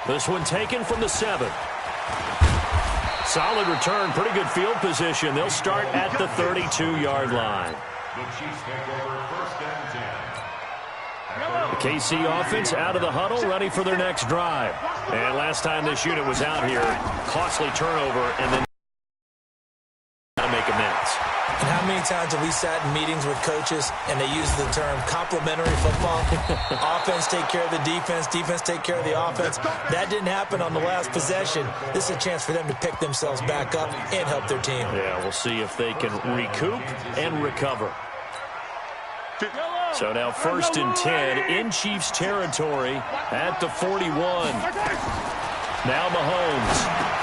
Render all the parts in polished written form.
This one taken from the 7. Solid return, pretty good field position. They'll start at the 32-yard line. The Chiefs take over 1st and 10. The KC offense out of the huddle, ready for their next drive. And last time this unit was out here, costly turnover, and then to make amends. And how many times have we sat in meetings with coaches and they use the term complementary football? Offense take care of the defense, defense take care of the offense. That didn't happen on the last possession. This is a chance for them to pick themselves back up and help their team. Yeah, we'll see if they can recoup and recover. So now 1st and 10 in Chiefs territory at the 41. Now Mahomes.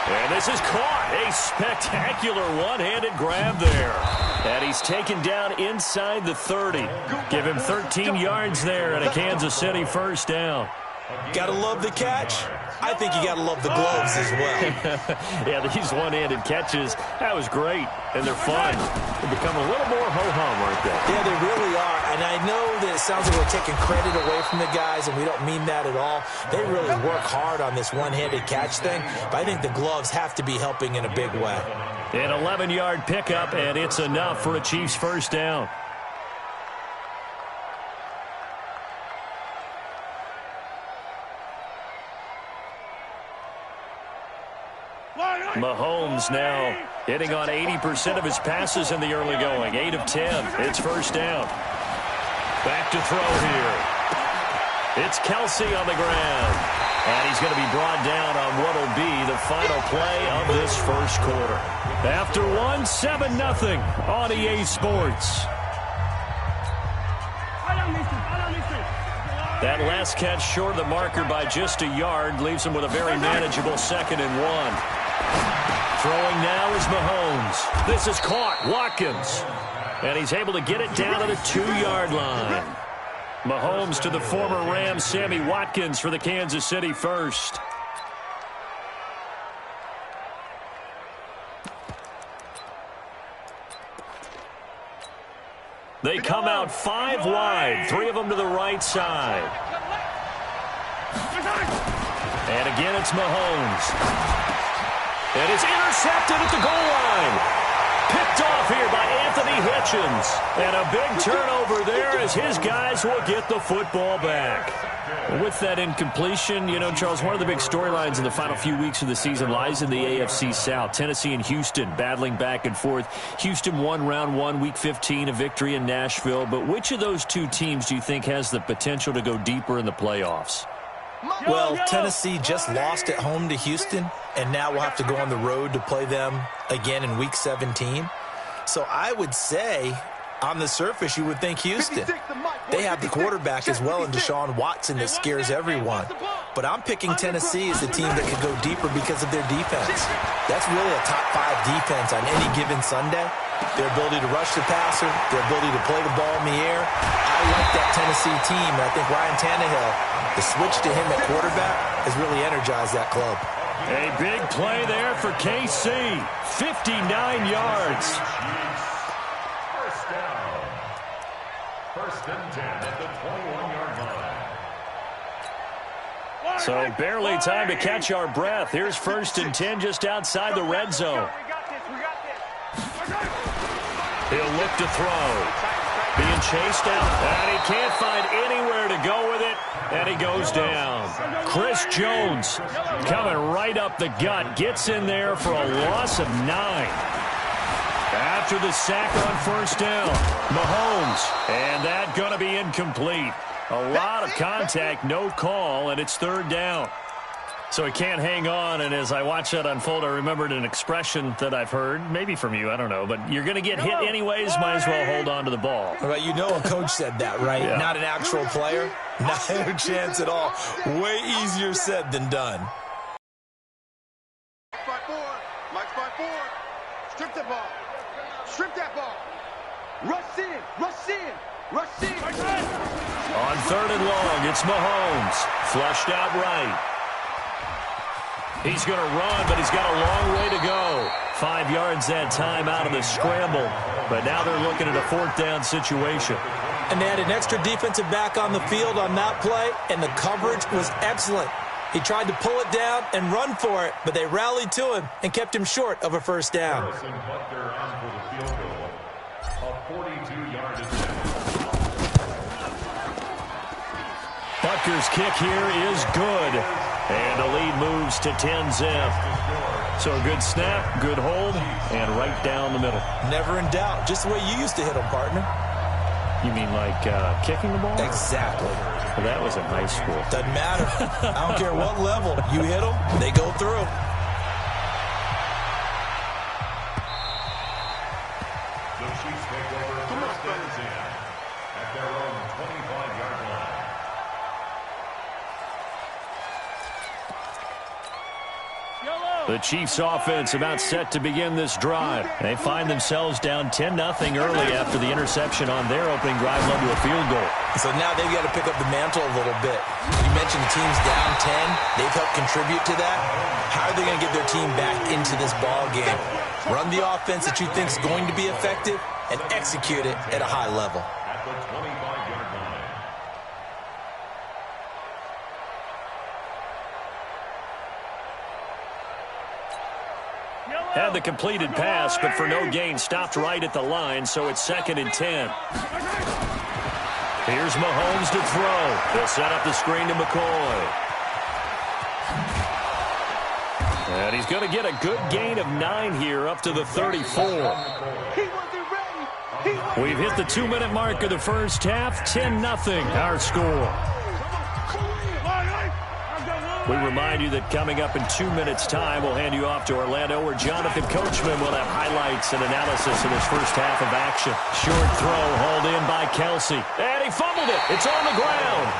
And this is caught. A spectacular one-handed grab there. And he's taken down inside the 30. Give him 13 yards there and a Kansas City 1st down. Gotta love the catch. I think you gotta love the gloves as well. Yeah, these one-handed catches, that was great. And they're fun. They become a little more ho-hum, aren't they? Yeah, they really are. And I know that it sounds like we're taking credit away from the guys, and we don't mean that at all. They really work hard on this one-handed catch thing, but I think the gloves have to be helping in a big way. An 11-yard pickup, and it's enough for a Chiefs 1st down. Mahomes now hitting on 80% of his passes in the early going. 8 of 10. It's 1st down. Back to throw here. It's Kelsey on the ground. And he's going to be brought down on what will be the final play of this 1st quarter. After one, 7-0 on EA Sports. That last catch short of the marker by just a yard leaves him with a very manageable 2nd and 1. Throwing now is Mahomes. This is caught. Watkins. And he's able to get it down to the 2-yard line. Mahomes to the former Rams, Sammy Watkins, for the Kansas City 1st. They come out 5 wide, 3 of them to the right side. And again, it's Mahomes. And it's intercepted at the goal line. Picked off here by Anthony Hitchens. And a big turnover there as his guys will get the football back. With that incompletion, you know, Charles, one of the big storylines in the final few weeks of the season lies in the AFC South. Tennessee and Houston battling back and forth. Houston won round 1, week 15, a victory in Nashville. But which of those two teams do you think has the potential to go deeper in the playoffs? Well, Tennessee just lost at home to Houston, and now we'll have to go on the road to play them again in Week 17. So I would say, on the surface, you would think Houston. They have the quarterback as well in Deshaun Watson that scares everyone. But I'm picking Tennessee as the team that could go deeper because of their defense. That's really a top 5 defense on any given Sunday. Their ability to rush the passer, their ability to play the ball in the air. I like that Tennessee team, and I think Ryan Tannehill, the switch to him at quarterback, has really energized that club. A big play there for KC. 59 yards. 1st down. 1st and 10 at the 21-yard line. So barely time to catch our breath. Here's 1st and 10 just outside the red zone. He'll look to throw. Being chased out, and he can't find anywhere to go with it, and he goes down. Chris Jones coming right up the gut, gets in there for a loss of 9. After the sack on 1st down, Mahomes, and that going to be incomplete. A lot of contact, no call, and it's 3rd down. So he can't hang on, and as I watch that unfold, I remembered an expression that I've heard, maybe from you, I don't know, but you're going to get hit anyways, might as well hold on to the ball. Right, you know a coach said that, right? Yeah. Not an actual player? Not a chance at all. Way easier said than done. Mike 5-4. Strip that ball. Strip that ball. Rush in. Rush in. Rush in. On 3rd and long, it's Mahomes. Flushed out right. He's going to run, but he's got a long way to go. 5 yards that time out of the scramble. But now they're looking at a 4th down situation. And they had an extra defensive back on the field on that play, and the coverage was excellent. He tried to pull it down and run for it, but they rallied to him and kept him short of a first down. Harrison Butker on for the field goal. A 42-yard attempt. Butker's kick here is good. And the lead moves to 10-zip. So a good snap, good hold, and right down the middle. Never in doubt. Just the way you used to hit them, partner. You mean like kicking the ball? Exactly. Well, that was in high school. Doesn't matter. I don't care what level. You hit them, they go through. The Chiefs take over first and 10 at their own 25-yard line. The Chiefs offense about set to begin this drive. They find themselves down 10-0 early after the interception on their opening drive led to a field goal. So now they've got to pick up the mantle a little bit. You mentioned the team's down 10. They've helped contribute to that. How are they going to get their team back into this ball game? Run the offense that you think is going to be effective and execute it at a high level. At the 25-yard line. Had the completed pass, but for no gain, stopped right at the line, so it's 2nd and 10. Here's Mahomes to throw. They'll set up the screen to McCoy. And he's going to get a good gain of 9 here up to the 34. We've hit the 2-minute mark of the first half. 10-0 our score. We remind you that coming up in 2 minutes' time, we'll hand you off to Orlando, where Jonathan Coachman will have highlights and analysis of his first half of action. Short throw hauled in by Kelsey. And he fumbled it. It's on the ground.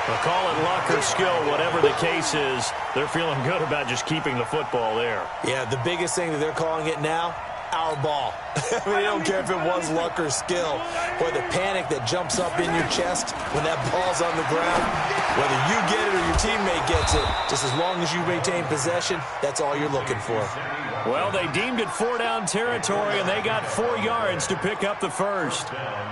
We'll call it luck or skill, whatever the case is. They're feeling good about just keeping the football there. Yeah, the biggest thing that they're calling it now, our ball. I mean, they don't care if it was luck or skill. Boy, the panic that jumps up in your chest when that ball's on the ground, whether you get it or your teammate gets it, just as long as you maintain possession, that's all you're looking for. Well, they deemed it 4-down territory, and they got 4 yards to pick up the first.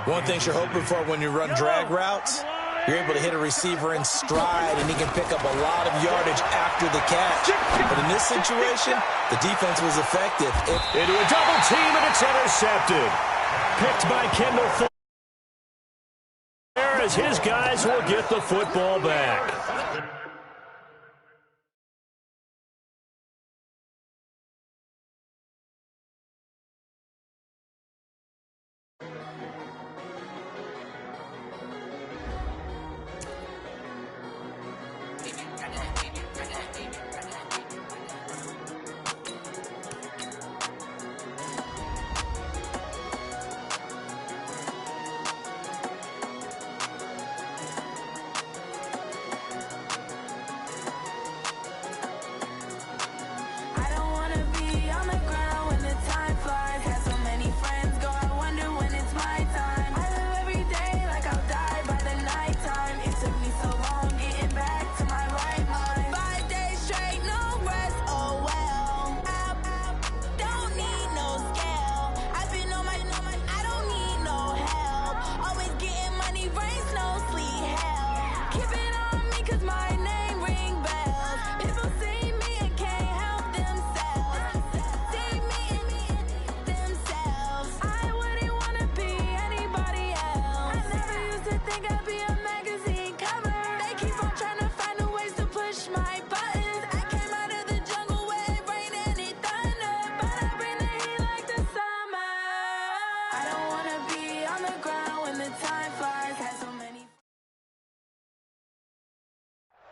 One thing you're hoping for when you run drag routes, you're able to hit a receiver in stride, and he can pick up a lot of yardage after the catch. But in this situation, the defense was effective. Into a double team, and it's intercepted. Picked by Kendall Fuller, as his guys will get the football back.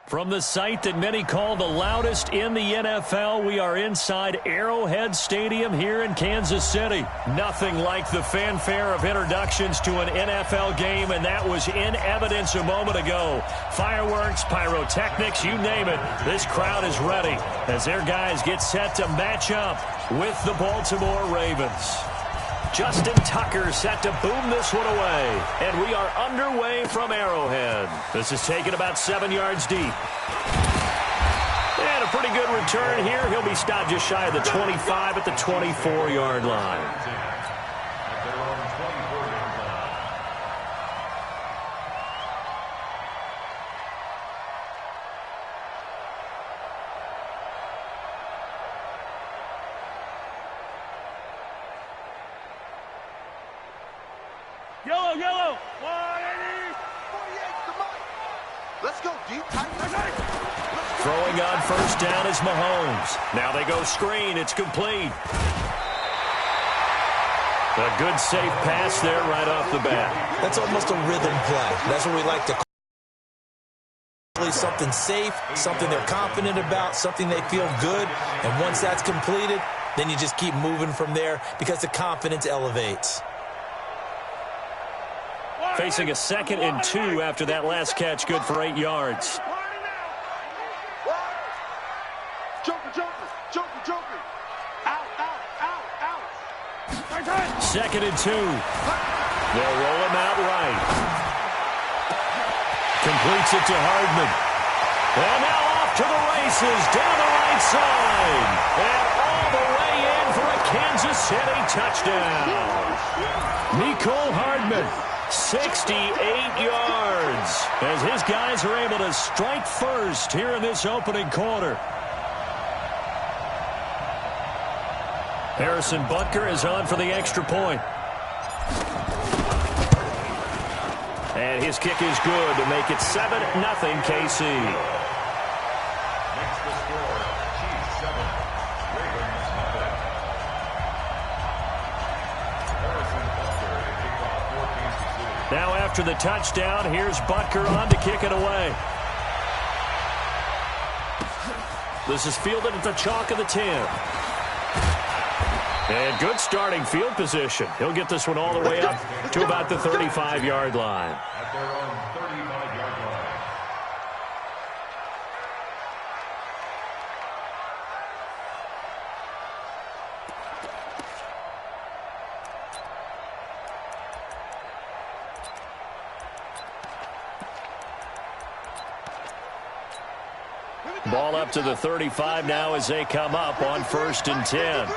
From the site that many call the loudest in the NFL, we are inside Arrowhead Stadium here in Kansas City. Nothing like the fanfare of introductions to an NFL game, and that was in evidence a moment ago. Fireworks, pyrotechnics, you name it. This crowd is ready as their guys get set to match up with the Baltimore Ravens. Justin Tucker set to boom this one away. And we are underway from Arrowhead. This is taken about 7 yards deep. And a pretty good return here. He'll be stopped just shy of the 25 at the 24-yard line. Yellow, yellow. 180. 48, come on. Let's go deep. Throwing on first down is Mahomes. Now they go screen. It's complete. A good, safe pass there right off the bat. That's almost a rhythm play. That's what we like to call something safe, something they're confident about, something they feel good. And once that's completed, then you just keep moving from there because the confidence elevates. Facing a 2nd and 2 after that last catch, good for 8 yards. Joker, joker, joker, joker. Out, out, out, out. 2nd and 2. They'll roll him out right. Completes it to Hardman. And now off to the races down the right side. And all the way in for a Kansas City touchdown. Nicole Hardman, 68 yards, as his guys are able to strike first here in this opening quarter. Harrison Butker is on for the extra point. And his kick is good to make it 7-0 KC. Makes the score Chiefs 7, Ravens 0. Harrison Butker to kick off for Kansas City. Now after the touchdown, here's Butker on to kick it away. This is fielded at the chalk of the 10. And good starting field position. He'll get this one all the way up to about the 35-yard line. At their own 35-yard line. Ball up to the 35 now as they come up on 1st and 10.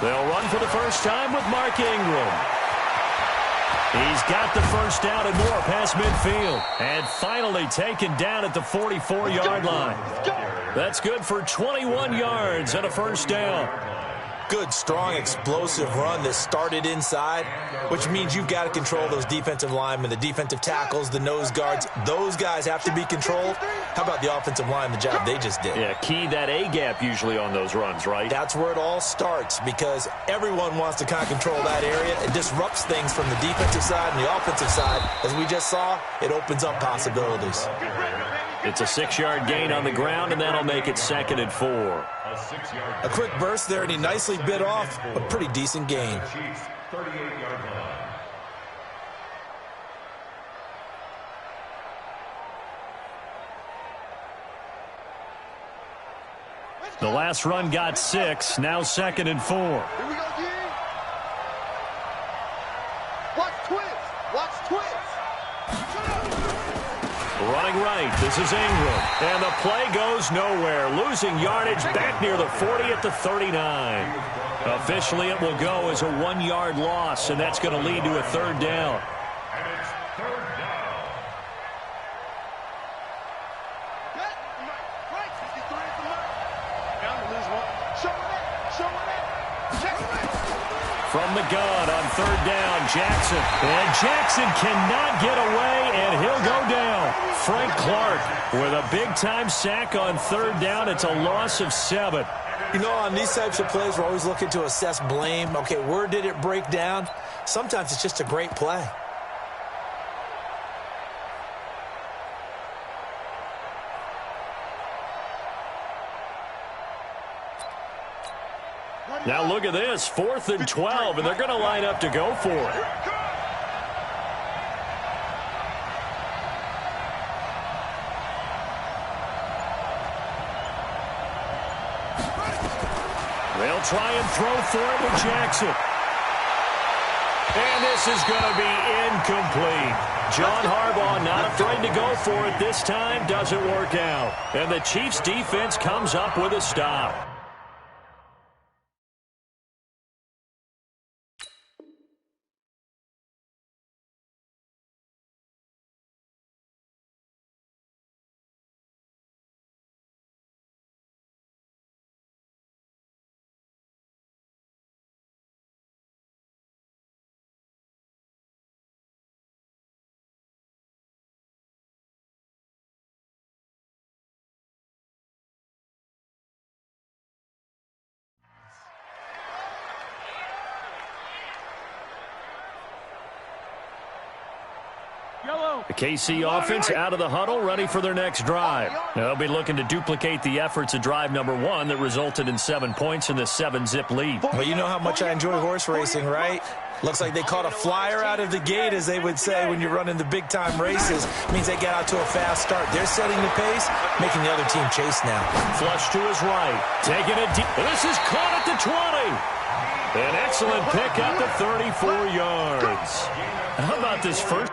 They'll run for the first time with Mark Ingram. He's got the first down and more past midfield. And finally taken down at the 44-yard line. That's good for 21 yards and a first down. Good, strong, explosive run that started inside, which means you've got to control those defensive linemen, the defensive tackles, the nose guards. Those guys have to be controlled. How about the offensive line, the job they just did? Yeah, key that A-gap usually on those runs, right? That's where it all starts because everyone wants to kind of control that area. It disrupts things from the defensive side and the offensive side. As we just saw, it opens up possibilities. It's a 6-yard gain on the ground, and that'll make it 2nd and 4. A quick burst there, and he nicely bit off a pretty decent gain. Chiefs 38-yard line. The last run got 6, now 2nd and 4. Here we go, D. Watch twist. Watch twist. Running right, this is Ingram. And the play goes nowhere. Losing yardage back near the 40 at the 39. Officially, it will go as a 1-yard loss, and that's going to lead to a 3rd down. And it's 3rd down. Right, 53 at the mark. Down to lose one. Showing it. Showing it. Checking it. From the gun on 3rd down, Jackson. And Jackson cannot get away, and he'll go down. Frank Clark with a big-time sack on 3rd down. It's a loss of 7. You know, on these types of plays, we're always looking to assess blame. Okay, where did it break down? Sometimes it's just a great play. Now look at this, 4th and 12, and they're going to line up to go for it. They'll try and throw for it with Jackson. And this is going to be incomplete. John Harbaugh not afraid to go for it this time. Doesn't work out. And the Chiefs defense comes up with a stop. The KC offense out of the huddle, ready for their next drive. They'll be looking to duplicate the efforts of drive number 1 that resulted in 7 points in the 7-zip lead. Well, you know how much I enjoy horse racing, right? Looks like they caught a flyer out of the gate, as they would say when you're running the big-time races. It means they get out to a fast start. They're setting the pace, making the other team chase now. Flush to his right, taking it deep. This is caught at the 20. An excellent pick up to 34 yards. How about this first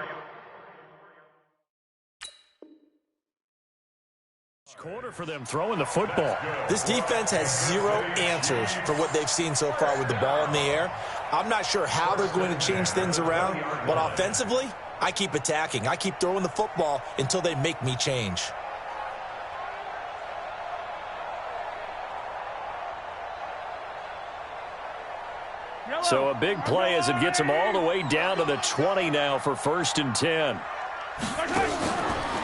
quarter for them throwing the football? This defense has zero answers for what they've seen so far with the ball in the air. I'm not sure how they're going to change things around, but offensively, I keep attacking. I keep throwing the football until they make me change. So a big play as it gets them all the way down to the 20 now for 1st and 10.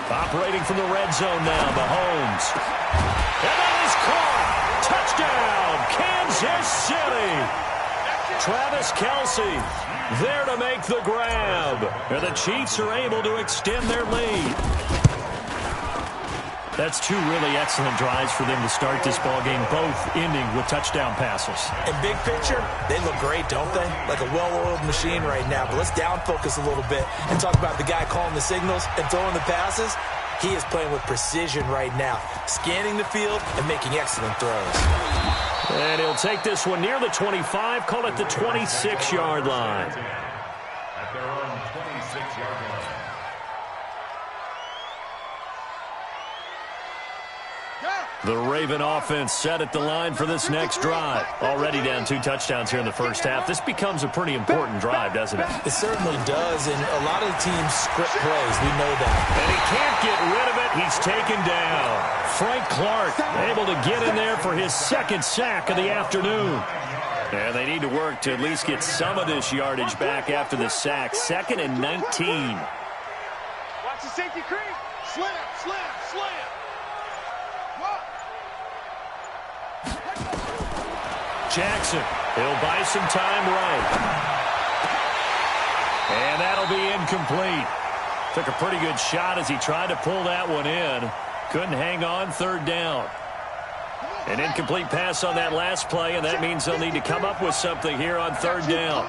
Operating from the red zone now, Mahomes. And that is caught. Touchdown, Kansas City. Travis Kelce there to make the grab. And the Chiefs are able to extend their lead. That's 2 really excellent drives for them to start this ballgame, both ending with touchdown passes. In big picture, they look great, don't they? Like a well-oiled machine right now. But let's down focus a little bit and talk about the guy calling the signals and throwing the passes. He is playing with precision right now, scanning the field and making excellent throws. And he'll take this one near the 25, call it the 26-yard line. At their own 26-yard line. The Raven offense set at the line for this next drive. Already down 2 touchdowns here in the first half. This becomes a pretty important drive, doesn't it? It certainly does, and a lot of the teams script plays. We know that. And he can't get rid of it. He's taken down. Frank Clark able to get in there for his 2nd sack of the afternoon. And they need to work to at least get some of this yardage back after the sack. 2nd and 19. Watch the safety creep. Slam, slam, slam. Jackson, he'll buy some time right. And that'll be incomplete. Took a pretty good shot as he tried to pull that one in. Couldn't hang on, 3rd down. An incomplete pass on that last play, and that means they'll need to come up with something here on 3rd down.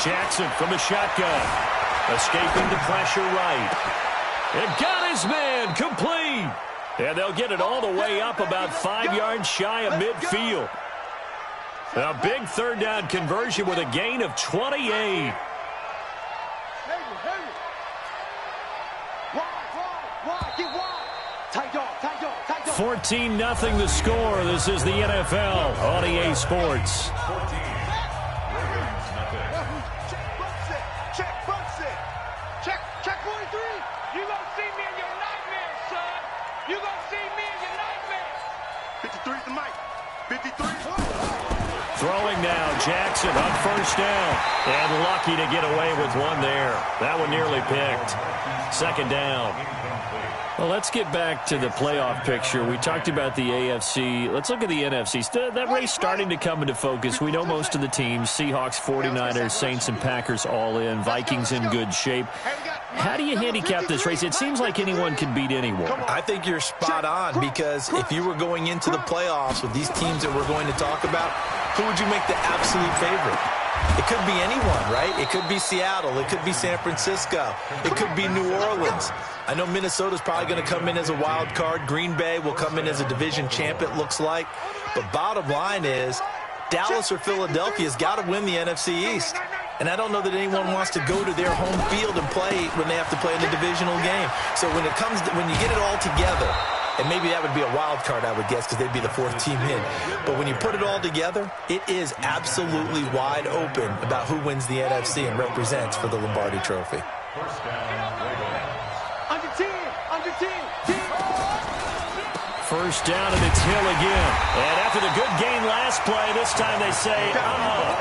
Jackson from the shotgun. Escaping the pressure right. And got his man complete. And they'll get it all the way up about 5 yards shy of midfield. A big 3rd down conversion with a gain of 28. 14-0 the score. This is the NFL on EA Sports. Throwing now, Jackson on 1st down. And lucky to get away with one there. That one nearly picked. 2nd down. Well, let's get back to the playoff picture. We talked about the AFC. Let's look at the NFC. That race starting to come into focus. We know most of the teams. Seahawks, 49ers, Saints, and Packers all in. Vikings in good shape. How do you handicap this race? It seems like anyone can beat anyone. I think you're spot on, because if you were going into the playoffs with these teams that we're going to talk about, who would you make the absolute favorite? It could be anyone, right? It could be Seattle. It could be San Francisco. It could be New Orleans. I know Minnesota's probably going to come in as a wild card. Green Bay will come in as a division champ, it looks like. But bottom line is, Dallas or Philadelphia's got to win the NFC East. And I don't know that anyone wants to go to their home field and play when they have to play in a divisional game. So when you get it all together, and maybe that would be a wild card, I would guess, because they'd be the 4th team in. But when you put it all together, it is absolutely wide open about who wins the NFC and represents for the Lombardi Trophy. Under 10, under 10, 10. 1st down, and it's Hill again. And after the good gain last play, this time they say,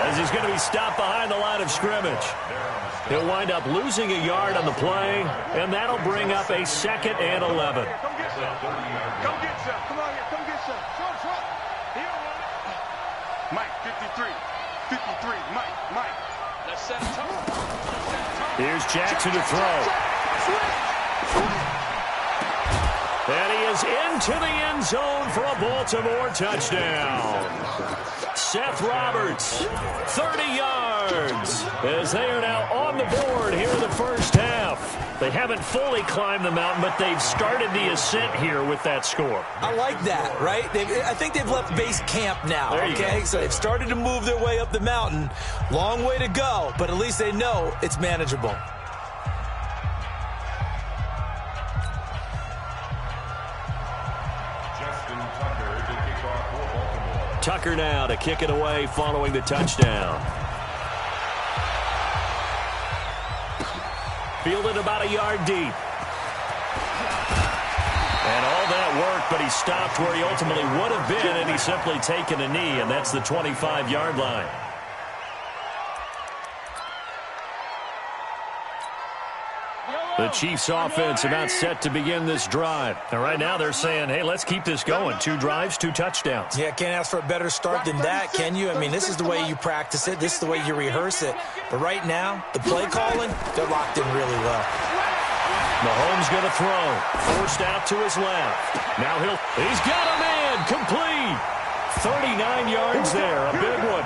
as he's going to be stopped behind the line of scrimmage. He'll wind up losing a yard on the play, and that'll bring up a 2nd and 11. Come get some. Come get some. Come on here. Come get some. Here. 53, Mike. Let's set a tone. Here's Jackson to throw. And he is into the end zone for a Baltimore touchdown. Seth Roberts, 30 yards, as they are now on the board here in the first half. They haven't fully climbed the mountain, but they've started the ascent here with that score. I like that, right? I think they've left base camp now, okay? Go. So they've started to move their way up the mountain. Long way to go, but at least they know it's manageable. Tucker now to kick it away following the touchdown. Fielded about a yard deep. And all that work, but he stopped where he ultimately would have been, and he's simply taken a knee, and that's the 25-yard line. The Chiefs offense about set to begin this drive. And right now they're saying, hey, let's keep this going. 2 drives, 2 touchdowns. Yeah, can't ask for a better start than that, can you? I mean, this is the way you practice it. This is the way you rehearse it. But right now, the play calling, they're locked in really well. Mahomes going to throw. Forced out to his left. Now he's got a man. Complete. 39 yards there. A big one.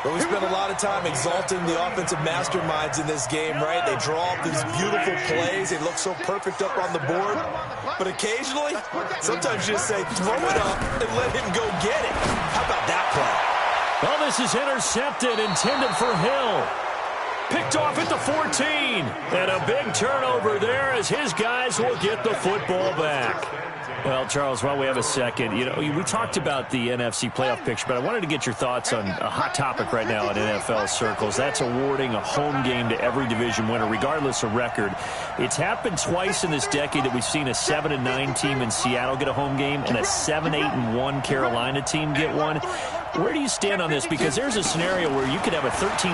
But we spent a lot of time exalting the offensive masterminds in this game, right? They draw up these beautiful plays. They look so perfect up on the board. But occasionally, sometimes you just say, throw it up and let him go get it. How about that play? Well, this is intercepted, intended for Hill. Picked off at the 14. And a big turnover there as his guys will get the football back. Well, Charles, while we have a second, you know, we talked about the NFC playoff picture, but I wanted to get your thoughts on a hot topic right now in NFL circles. That's awarding a home game to every division winner, regardless of record. It's happened twice in this decade that we've seen a 7-9 team in Seattle get a home game and a 7-8-1 Carolina team get one. Where do you stand on this? Because there's a scenario where you could have a 13